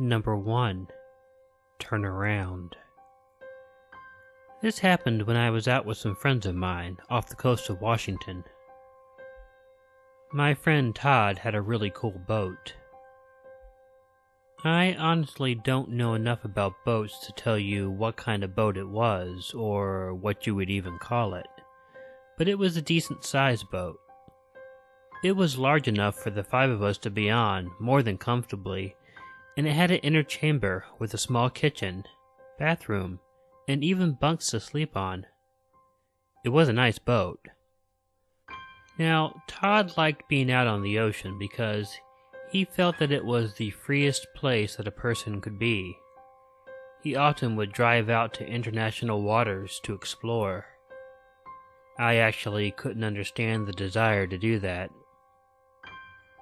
Number 1. Turn around. This happened when I was out with some friends of mine off the coast of Washington. My friend Todd had a really cool boat. I honestly don't know enough about boats to tell you what kind of boat it was, or what you would even call it, but it was a decent-sized boat. It was large enough for the 5 of us to be on more than comfortably, and it had an inner chamber with a small kitchen, bathroom, and even bunks to sleep on. It was a nice boat. Now, Todd liked being out on the ocean because he felt that it was the freest place that a person could be. He often would drive out to international waters to explore. I actually couldn't understand the desire to do that.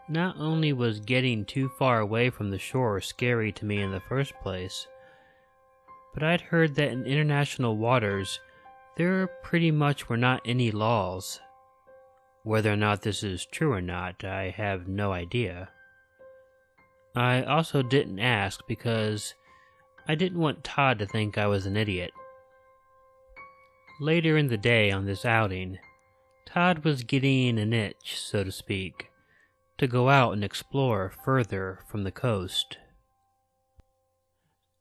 Not only was getting too far away from the shore scary to me in the first place, but I'd heard that in international waters there pretty much were not any laws. Whether or not this is true or not, I have no idea. I also didn't ask because I didn't want Todd to think I was an idiot. Later in the day on this outing, Todd was getting an itch, so to speak, to go out and explore further from the coast.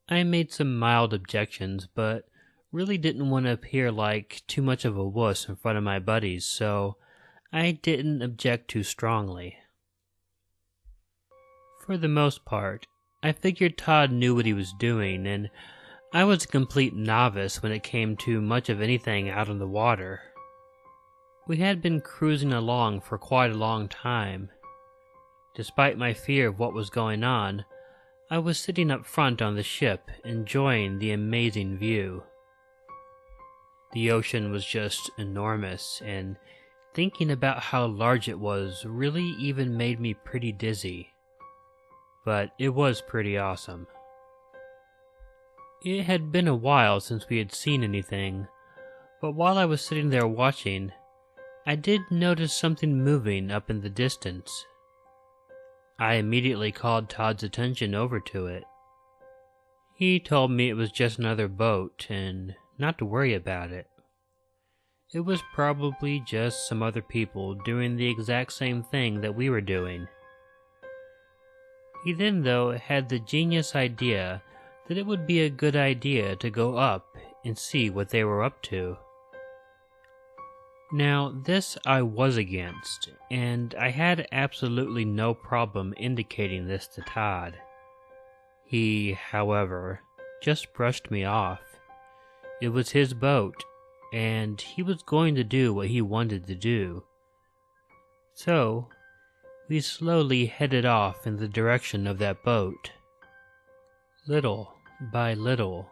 I made some mild objections, but really didn't want to appear like too much of a wuss in front of my buddies, so I didn't object too strongly. For the most part, I figured Todd knew what he was doing, and I was a complete novice when it came to much of anything out on the water. We had been cruising along for quite a long time. Despite my fear of what was going on, I was sitting up front on the ship, enjoying the amazing view. The ocean was just enormous, and thinking about how large it was really even made me pretty dizzy. But it was pretty awesome. It had been a while since we had seen anything, but while I was sitting there watching, I did notice something moving up in the distance. I immediately called Todd's attention over to it. He told me it was just another boat and not to worry about it. It was probably just some other people doing the exact same thing that we were doing. He then, though, had the genius idea that it would be a good idea to go up and see what they were up to. Now, this I was against, and I had absolutely no problem indicating this to Todd. He, however, just brushed me off. It was his boat, and he was going to do what he wanted to do. So, we slowly headed off in the direction of that boat. Little by little,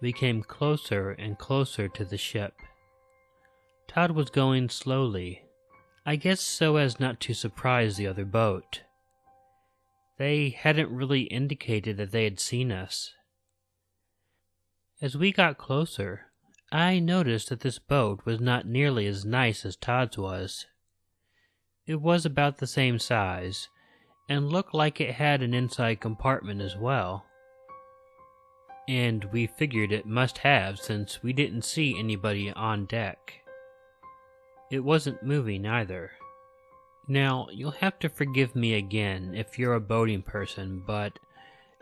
we came closer and closer to the ship. Todd was going slowly, I guess so as not to surprise the other boat. They hadn't really indicated that they had seen us. As we got closer, I noticed that this boat was not nearly as nice as Todd's was. It was about the same size, and looked like it had an inside compartment as well. And we figured it must have, since we didn't see anybody on deck. It wasn't moving either. Now, you'll have to forgive me again if you're a boating person, but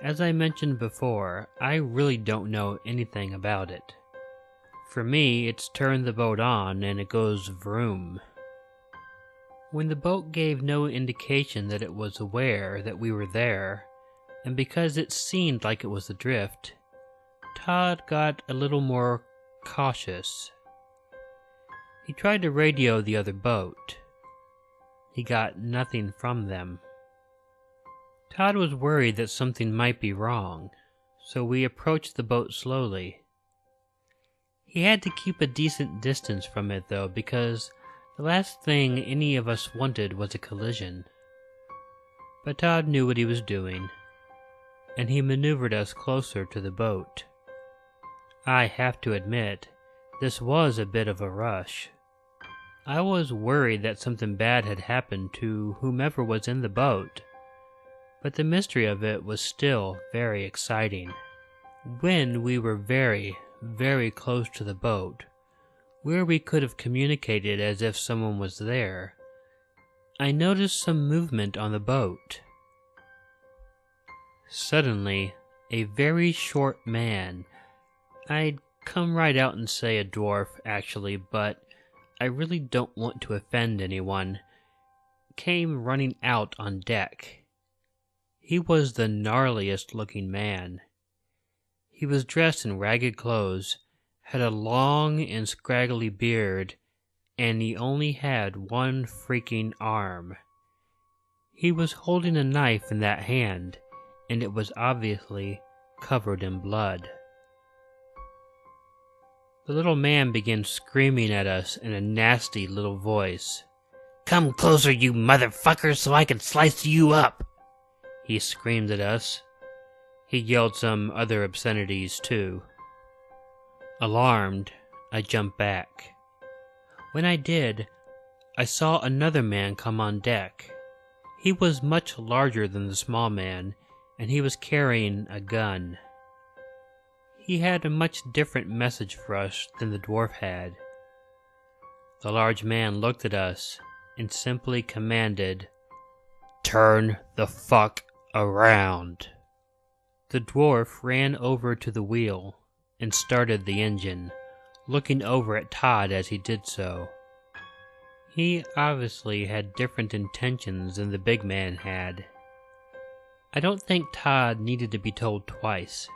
as I mentioned before, I really don't know anything about it. For me, it's turn the boat on and it goes vroom. When the boat gave no indication that it was aware that we were there, and because it seemed like it was adrift, Todd got a little more cautious. He tried to radio the other boat. He got nothing from them. Todd was worried that something might be wrong, so we approached the boat slowly. He had to keep a decent distance from it though, because the last thing any of us wanted was a collision. But Todd knew what he was doing, and he maneuvered us closer to the boat. I have to admit, this was a bit of a rush. I was worried that something bad had happened to whomever was in the boat. but the mystery of it was still very exciting. When we were very, very close to the boat, where we could have communicated as if someone was there, I noticed some movement on the boat. Suddenly, a very short man, I'd come right out and say a dwarf actually, but I really don't want to offend anyone, came running out on deck. He was the gnarliest looking man. He was dressed in ragged clothes, had a long and scraggly beard, and he only had one freaking arm. He was holding a knife in that hand, and it was obviously covered in blood. The little man began screaming at us in a nasty little voice. "Come closer, you motherfucker, so I can slice you up!" he screamed at us. He yelled some other obscenities too. Alarmed, I jumped back. When I did, I saw another man come on deck. He was much larger than the small man, and he was carrying a gun. He had a much different message for us than the dwarf had. The large man looked at us and simply commanded, "Turn the fuck around." The dwarf ran over to the wheel and started the engine, looking over at Todd as he did so. He obviously had different intentions than the big man had. I don't think Todd needed to be told twice.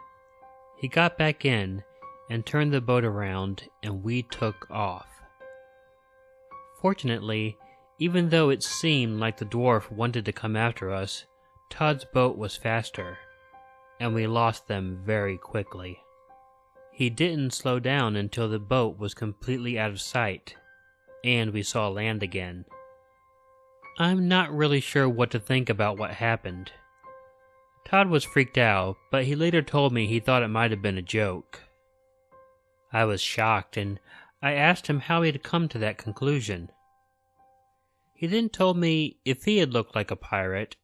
He got back in and turned the boat around, and we took off. Fortunately, even though it seemed like the dwarf wanted to come after us, Todd's boat was faster, and we lost them very quickly. He didn't slow down until the boat was completely out of sight, and we saw land again. I'm not really sure what to think about what happened. Todd was freaked out, but he later told me he thought it might have been a joke. I was shocked, and I asked him how he had come to that conclusion. He then told me if he had looked like a pirate,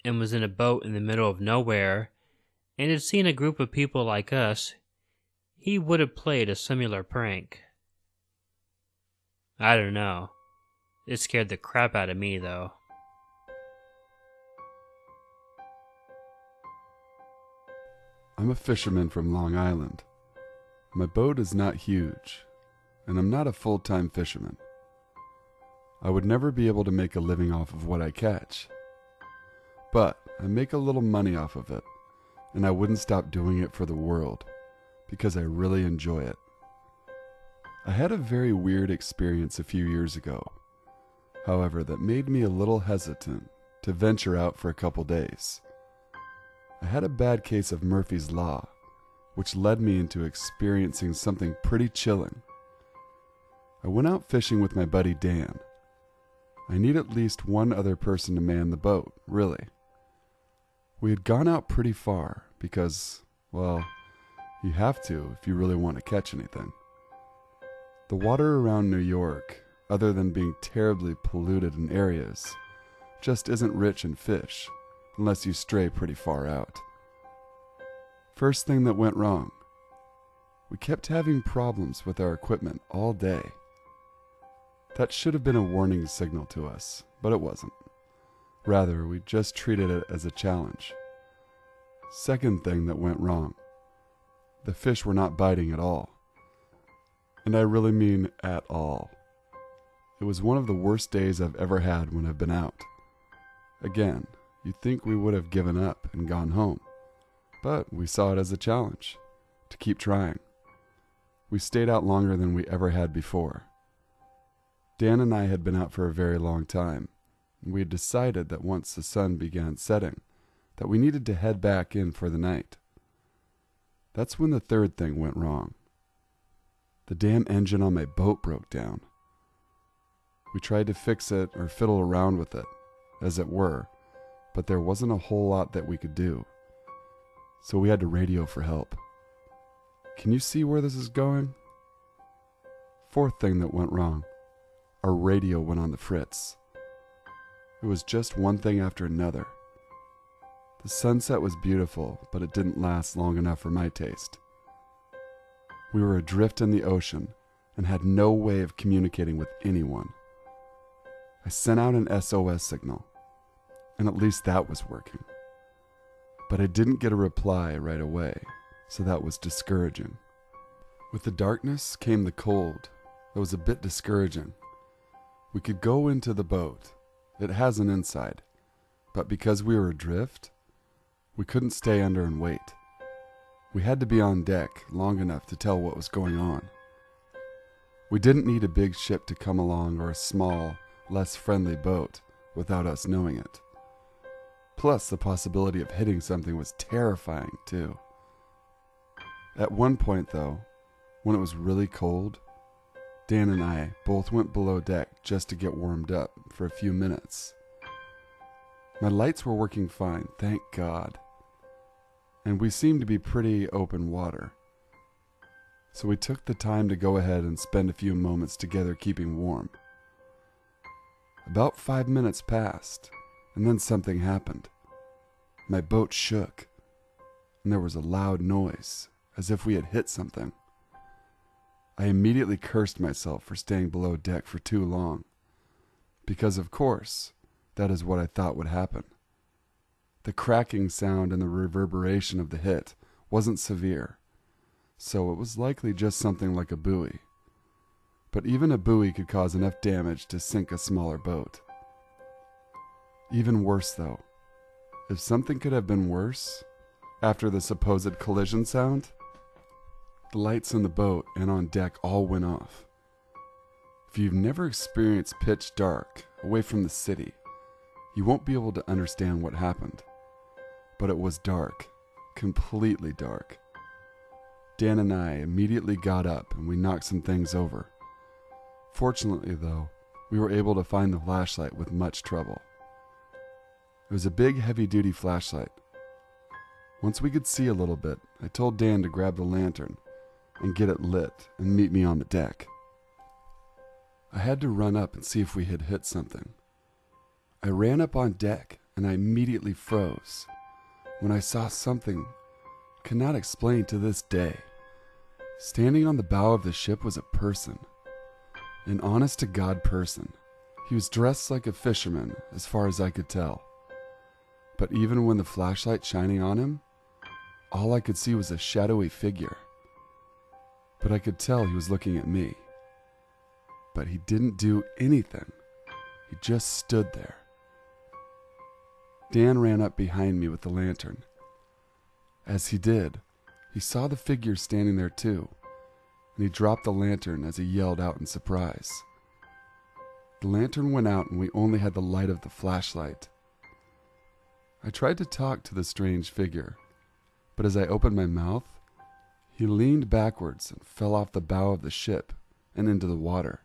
and was in a boat in the middle of nowhere, and had seen a group of people like us, he would have played a similar prank. I don't know. It scared the crap out of me, though. I'm a fisherman from Long Island. My boat is not huge, and I'm not a full-time fisherman. I would never be able to make a living off of what I catch. But I make a little money off of it, and I wouldn't stop doing it for the world, because I really enjoy it. I had a very weird experience a few years ago, however, that made me a little hesitant to venture out for a couple days. I had a bad case of Murphy's Law, which led me into experiencing something pretty chilling. I went out fishing with my buddy Dan. I need at least one other person to man the boat, really. We had gone out pretty far because, well, you have to if you really want to catch anything. The water around New York, other than being terribly polluted in areas, just isn't rich in fish unless you stray pretty far out. First thing that went wrong. We kept having problems with our equipment all day. That should have been a warning signal to us, but it wasn't. Rather, we just treated it as a challenge. Second thing that went wrong. The fish were not biting at all. And I really mean at all. It was one of the worst days I've ever had when I've been out. Again, you'd think we would have given up and gone home, but we saw it as a challenge, to keep trying. We stayed out longer than we ever had before. Dan and I had been out for a very long time, and we had decided that once the sun began setting, that we needed to head back in for the night. That's when the third thing went wrong. The damn engine on my boat broke down. We tried to fix it or fiddle around with it, as it were, but there wasn't a whole lot that we could do. So we had to radio for help. Can you see where this is going? Fourth thing that went wrong. Our radio went on the fritz. It was just one thing after another. The sunset was beautiful, but it didn't last long enough for my taste. We were adrift in the ocean and had no way of communicating with anyone. I sent out an SOS signal, and at least that was working. But I didn't get a reply right away, so that was discouraging. With the darkness came the cold. That was a bit discouraging. We could go into the boat. It has an inside, but because we were adrift, we couldn't stay under and wait. We had to be on deck long enough to tell what was going on. We didn't need a big ship to come along or a small, less friendly boat without us knowing it. Plus, the possibility of hitting something was terrifying, too. At one point, though, when it was really cold, Dan and I both went below deck just to get warmed up for a few minutes. My lights were working fine, thank God. And we seemed to be pretty open water. So we took the time to go ahead and spend a few moments together keeping warm. About 5 minutes passed, and then something happened. My boat shook, and there was a loud noise, as if we had hit something. I immediately cursed myself for staying below deck for too long, because of course, that is what I thought would happen. The cracking sound and the reverberation of the hit wasn't severe, so it was likely just something like a buoy. But even a buoy could cause enough damage to sink a smaller boat. Even worse though, if something could have been worse, after the supposed collision sound, the lights in the boat and on deck all went off. If you've never experienced pitch dark away from the city, you won't be able to understand what happened. But it was dark, completely dark. Dan and I immediately got up and we knocked some things over. Fortunately, though, we were able to find the flashlight with much trouble. It was a big, heavy-duty flashlight. Once we could see a little bit, I told Dan to grab the lantern and get it lit and meet me on the deck. I had to run up and see if we had hit something. I ran up on deck and I immediately froze when I saw something I cannot explain to this day. Standing on the bow of the ship was a person. An honest-to-God person. He was dressed like a fisherman, as far as I could tell. But even when the flashlight shining on him, all I could see was a shadowy figure. But I could tell he was looking at me. But he didn't do anything. He just stood there. Dan ran up behind me with the lantern. As he did, he saw the figure standing there too, and he dropped the lantern as he yelled out in surprise. The lantern went out and we only had the light of the flashlight. I tried to talk to the strange figure, but as I opened my mouth, he leaned backwards and fell off the bow of the ship and into the water.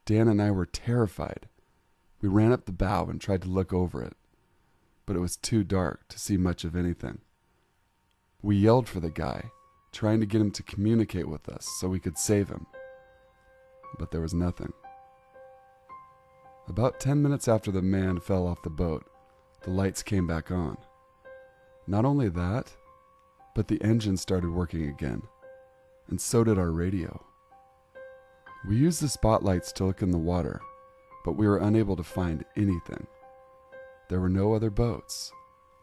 Dan and I were terrified. We ran up the bow and tried to look over it, but it was too dark to see much of anything. We yelled for the guy, trying to get him to communicate with us so we could save him, but there was nothing. About 10 minutes after the man fell off the boat, the lights came back on. Not only that, but the engine started working again, and so did our radio. We used the spotlights to look in the water, but we were unable to find anything. There were no other boats,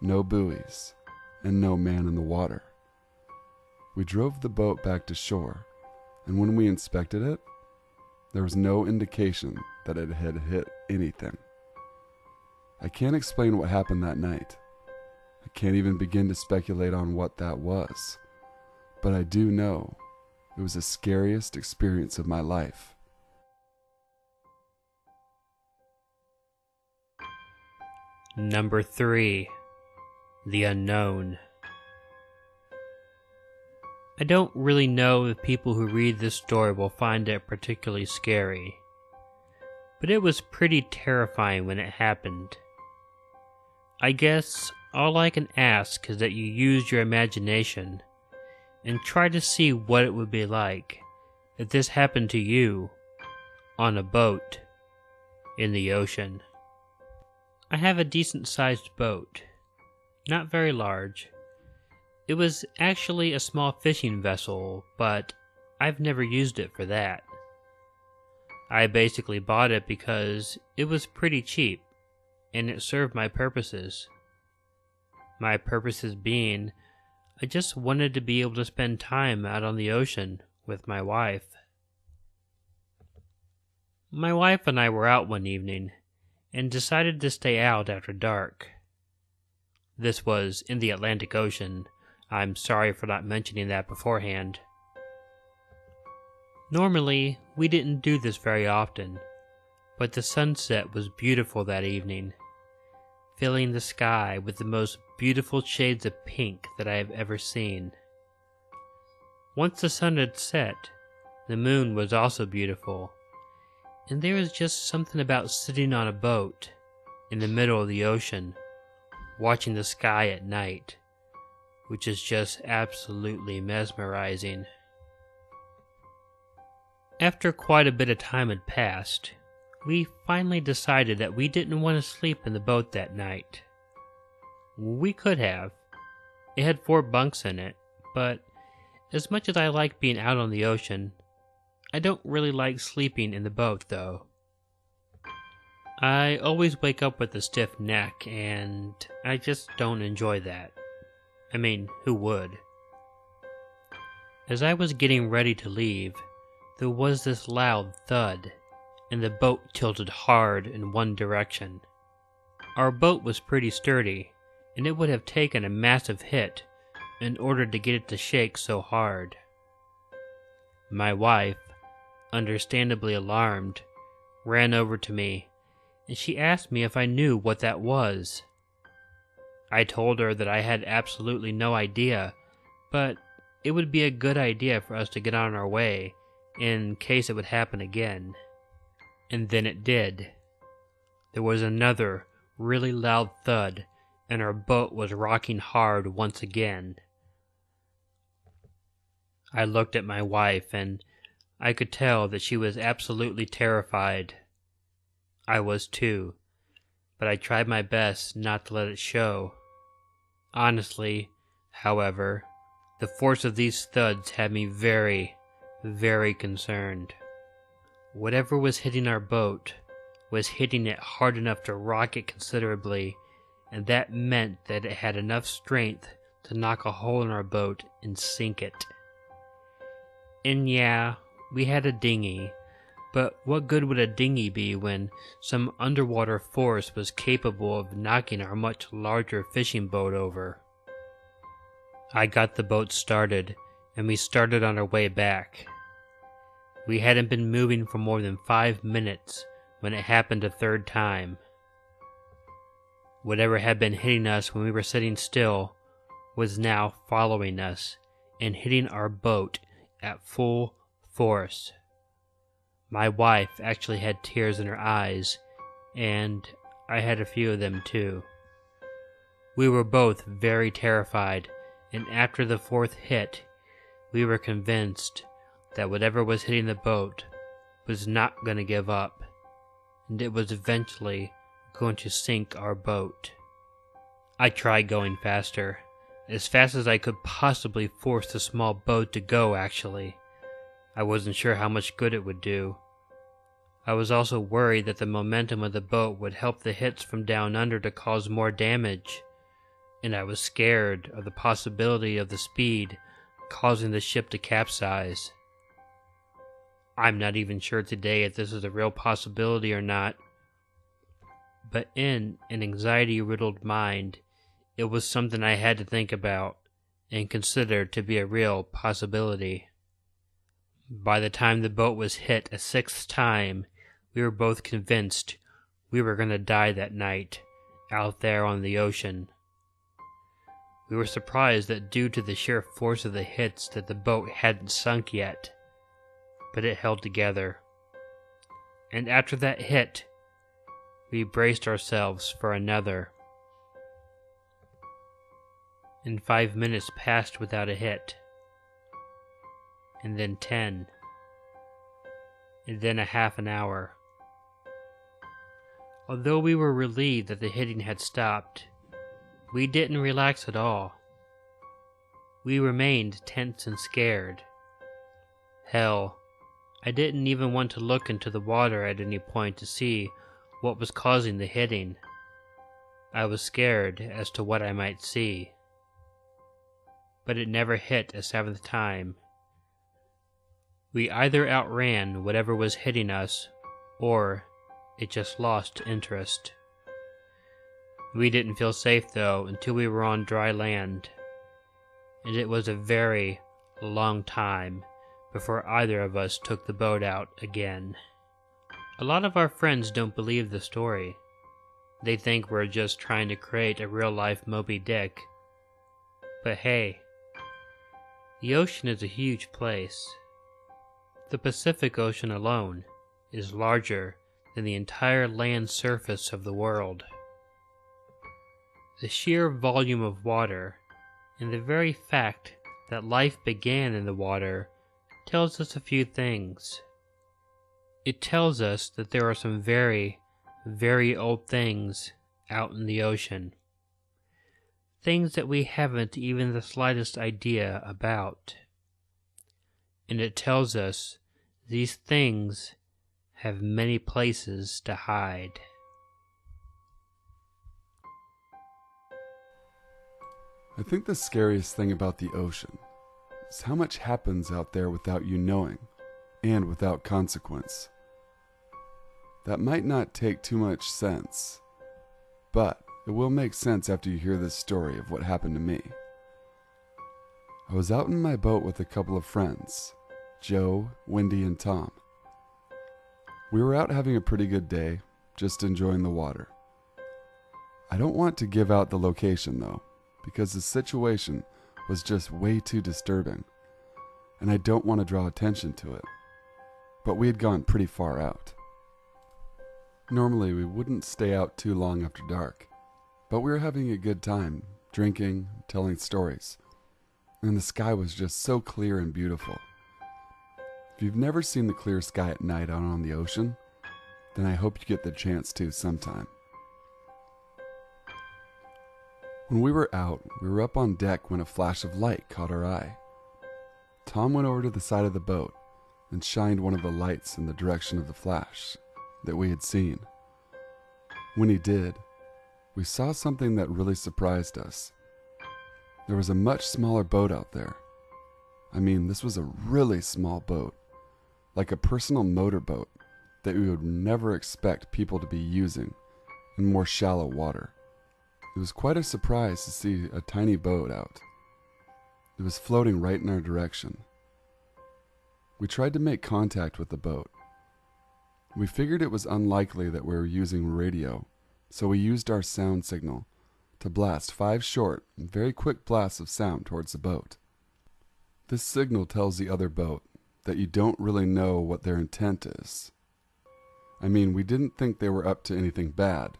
no buoys, and no man in the water. We drove the boat back to shore, and when we inspected it, there was no indication that it had hit anything. I can't explain what happened that night. I can't even begin to speculate on what that was, but I do know it was the scariest experience of my life. Number 3. The Unknown. I don't really know if people who read this story will find it particularly scary, but it was pretty terrifying when it happened. I guess all I can ask is that you use your imagination and try to see what it would be like if this happened to you on a boat in the ocean. I have a decent-sized boat, not very large. It was actually a small fishing vessel, but I've never used it for that. I basically bought it because it was pretty cheap, and it served my purposes. My purposes being, I just wanted to be able to spend time out on the ocean with my wife. My wife and I were out one evening, and decided to stay out after dark. This was in the Atlantic Ocean. I'm sorry for not mentioning that beforehand. Normally, we didn't do this very often, but the sunset was beautiful that evening, filling the sky with the most beautiful shades of pink that I have ever seen. Once the sun had set, the moon was also beautiful, and there was just something about sitting on a boat in the middle of the ocean, watching the sky at night, which is just absolutely mesmerizing. After quite a bit of time had passed, we finally decided that we didn't want to sleep in the boat that night. We could have. It had 4 bunks in it, but as much as I like being out on the ocean, I don't really like sleeping in the boat though. I always wake up with a stiff neck, and I just don't enjoy that. I mean, who would? As I was getting ready to leave, there was this loud thud, and the boat tilted hard in one direction. Our boat was pretty sturdy, and it would have taken a massive hit in order to get it to shake so hard. My wife, understandably alarmed, ran over to me, and she asked me if I knew what that was. I told her that I had absolutely no idea, but it would be a good idea for us to get on our way in case it would happen again. And then it did. There was another really loud thud, and our boat was rocking hard once again. I looked at my wife, and I could tell that she was absolutely terrified. I was too, but I tried my best not to let it show. Honestly, however, the force of these thuds had me very, very concerned. Whatever was hitting our boat was hitting it hard enough to rock it considerably, and that meant that it had enough strength to knock a hole in our boat and sink it. And yeah, we had a dinghy, but what good would a dinghy be when some underwater force was capable of knocking our much larger fishing boat over? I got the boat started, and we started on our way back. We hadn't been moving for more than 5 minutes when it happened a third time. Whatever had been hitting us when we were sitting still was now following us and hitting our boat at full force. My wife actually had tears in her eyes, and I had a few of them too. We were both very terrified, and after the 4th hit, we were convinced that whatever was hitting the boat was not going to give up, and it was eventually going to sink our boat. I tried going faster, as fast as I could possibly force the small boat to go actually. I wasn't sure how much good it would do. I was also worried that the momentum of the boat would help the hits from down under to cause more damage, and I was scared of the possibility of the speed causing the ship to capsize. I'm not even sure today if this is a real possibility or not, but in an anxiety-riddled mind, it was something I had to think about and consider to be a real possibility. By the time the boat was hit a 6th time, we were both convinced we were going to die that night out there on the ocean. We were surprised that due to the sheer force of the hits that the boat hadn't sunk yet, but it held together. And after that hit, we braced ourselves for another. And 5 minutes passed without a hit. And then 10. And then a half an hour. Although we were relieved that the hitting had stopped, we didn't relax at all. We remained tense and scared. Hell, I didn't even want to look into the water at any point to see what was causing the hitting. I was scared as to what I might see. But it never hit a seventh time. We either outran whatever was hitting us, or it just lost interest. We didn't feel safe though until we were on dry land, and it was a very long time before either of us took the boat out again. A lot of our friends don't believe the story. They think we're just trying to create a real-life Moby Dick. But hey, the ocean is a huge place. The Pacific Ocean alone is larger than the entire land surface of the world. The sheer volume of water, and the very fact that life began in the water, tells us a few things. It tells us that there are some very, very old things out in the ocean. Things that we haven't even the slightest idea about. And it tells us these things have many places to hide. I think the scariest thing about the ocean is how much happens out there without you knowing, and without consequence. That might not take too much sense, but it will make sense after you hear this story of what happened to me. I was out in my boat with a couple of friends, Joe, Wendy, and Tom. We were out having a pretty good day, just enjoying the water. I don't want to give out the location though, because the situation was just way too disturbing, and I don't want to draw attention to it. But we had gone pretty far out. Normally we wouldn't stay out too long after dark, but we were having a good time, drinking, telling stories, and the sky was just so clear and beautiful. If you've never seen the clear sky at night out on the ocean, then I hope you get the chance to sometime. When we were out, we were up on deck when a flash of light caught our eye. Tom went over to the side of the boat and shined one of the lights in the direction of the flash that we had seen. When he did, we saw something that really surprised us. There was a much smaller boat out there. I mean, this was a really small boat, like a personal motorboat that we would never expect people to be using in more shallow water. It was quite a surprise to see a tiny boat out. It was floating right in our direction. We tried to make contact with the boat. We figured it was unlikely that we were using radio, so we used our sound signal to blast 5 short and very quick blasts of sound towards the boat. This signal tells the other boat that you don't really know what their intent is. I mean, we didn't think they were up to anything bad.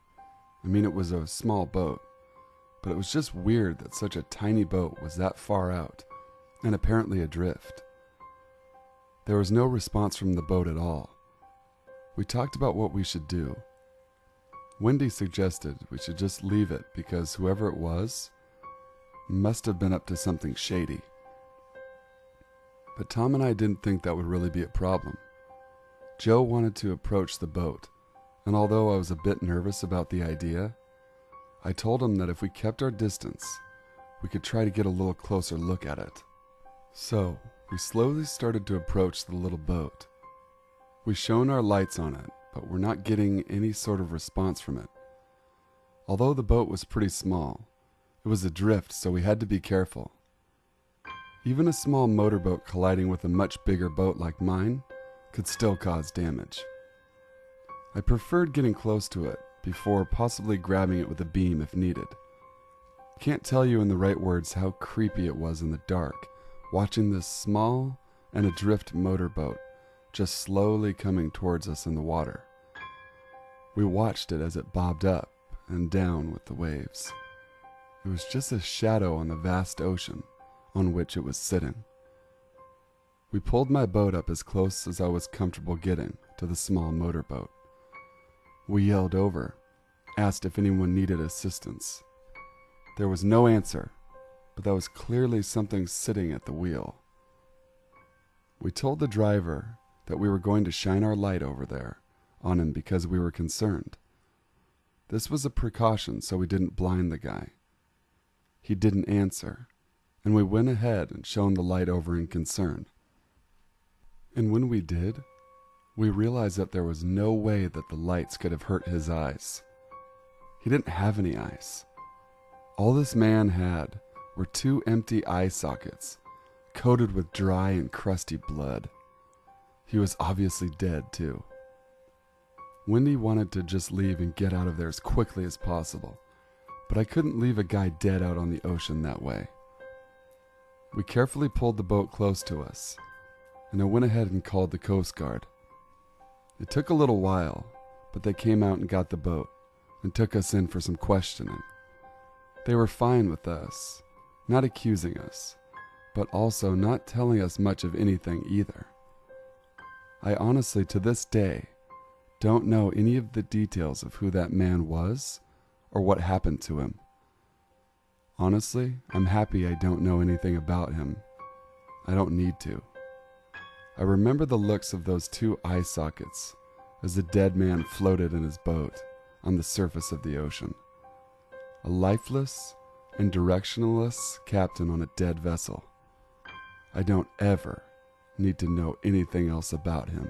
I mean, it was a small boat, but it was just weird that such a tiny boat was that far out and apparently adrift. There was no response from the boat at all. We talked about what we should do. Wendy suggested we should just leave it because whoever it was must have been up to something shady. But Tom and I didn't think that would really be a problem. Joe wanted to approach the boat, and although I was a bit nervous about the idea, I told him that if we kept our distance, we could try to get a little closer look at it. So, we slowly started to approach the little boat. We shone our lights on it, but we're not getting any sort of response from it. Although the boat was pretty small, it was adrift, so we had to be careful. Even a small motorboat colliding with a much bigger boat like mine could still cause damage. I preferred getting close to it before possibly grabbing it with a beam if needed. Can't tell you in the right words how creepy it was in the dark, watching this small and adrift motorboat just slowly coming towards us in the water. We watched it as it bobbed up and down with the waves. It was just a shadow on the vast ocean on which it was sitting. We pulled my boat up as close as I was comfortable getting to the small motorboat. We yelled over, asked if anyone needed assistance. There was no answer, but that was clearly something sitting at the wheel. We told the driver that we were going to shine our light over there on him because we were concerned. This was a precaution so we didn't blind the guy. He didn't answer, and we went ahead and shone the light over in concern. And when we did, we realized that there was no way that the lights could have hurt his eyes. He didn't have any eyes. All this man had were 2 empty eye sockets, coated with dry and crusty blood. He was obviously dead, too. Wendy wanted to just leave and get out of there as quickly as possible, but I couldn't leave a guy dead out on the ocean that way. We carefully pulled the boat close to us, and I went ahead and called the Coast Guard. It took a little while, but they came out and got the boat and took us in for some questioning. They were fine with us, not accusing us, but also not telling us much of anything either. I honestly, to this day, don't know any of the details of who that man was or what happened to him. Honestly, I'm happy I don't know anything about him. I don't need to. I remember the looks of those 2 eye sockets as the dead man floated in his boat on the surface of the ocean. A lifeless and directionless captain on a dead vessel. I don't ever need to know anything else about him.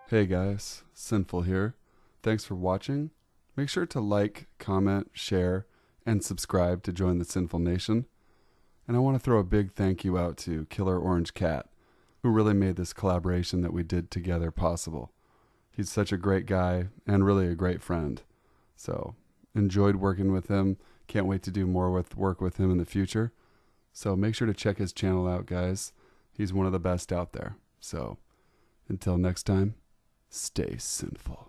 Hey guys, Sinful here. Thanks for watching. Make sure to like, comment, share, and subscribe to join the Sinful Nation. And I want to throw a big thank you out to Killer Orange Cat, who really made this collaboration that we did together possible. He's such a great guy and really a great friend. So, enjoyed working with him. Can't wait to do more work with him in the future. So make sure to check his channel out, guys. He's one of the best out there. So, until next time, stay sinful.